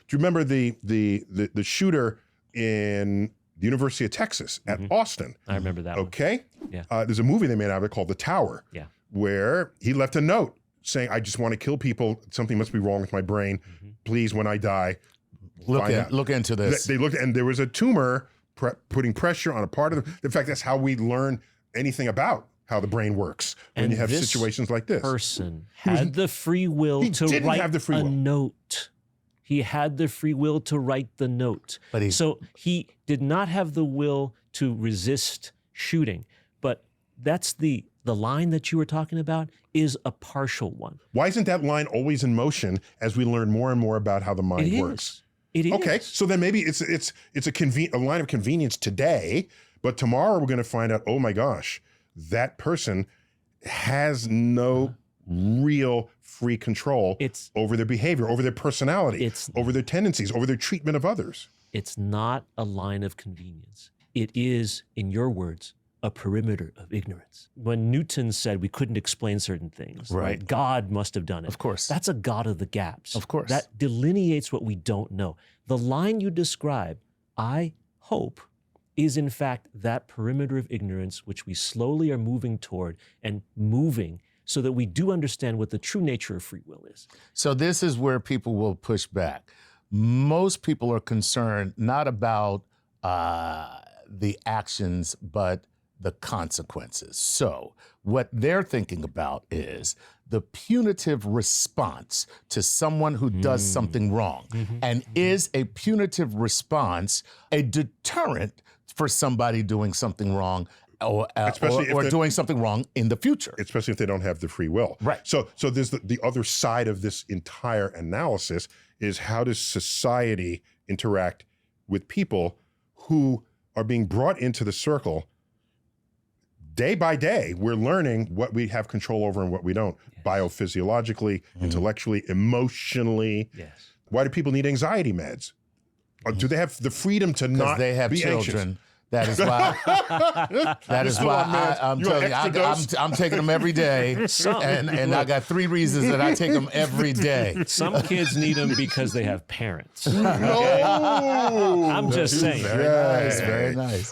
Do you remember the shooter in the University of Texas at Austin? I remember that one. Okay? Yeah. There's a movie they made out of it called The Tower, Yeah. where he left a note saying, I just want to kill people. Something must be wrong with my brain. Please, when I die, Look into this. They looked, and there was a tumor putting pressure on a part of them. In fact, that's how we learn anything about how the brain works when And you have this situations like this. Person had the free will He to didn't write have the free a will. note. He had the free will to write the note. But so he did not have the will to resist shooting. But that's the line that you were talking about is a partial one. Why isn't that line always in motion as we learn more and more about how the mind It works? is. It is. Okay, so then maybe it's a line of convenience today, but tomorrow we're going to find out, oh my gosh, that person has no real free control over their behavior, over their personality, over their tendencies, over their treatment of others. It's not a line of convenience. It is, in your words, a perimeter of ignorance. When Newton said we couldn't explain certain things, right? God must have done it. Of course. That's a God of the gaps. Of course. That delineates what we don't know. The line you describe, I hope, is in fact that perimeter of ignorance which we slowly are moving toward and moving so that we do understand what the true nature of free will is. So this is where people will push back. Most people are concerned not about the actions, but the consequences. So what they're thinking about is the punitive response to someone who does something wrong. And is a punitive response a deterrent for somebody doing something wrong or doing something wrong in the future? Especially if they don't have the free will. Right. So there's the other side of this entire analysis is how does society interact with people who are being brought into the circle day by day. We're learning what we have control over and what we don't, biophysiologically, intellectually, emotionally. Yes. Why do people need anxiety meds? Or do they have the freedom to not Because they have be children. anxious? That is why. That is why I'm telling you, I'm taking them every day, and I got 3 reasons that I take them every day. Some kids need them because they have parents. No! I'm just saying. Very nice. Very nice.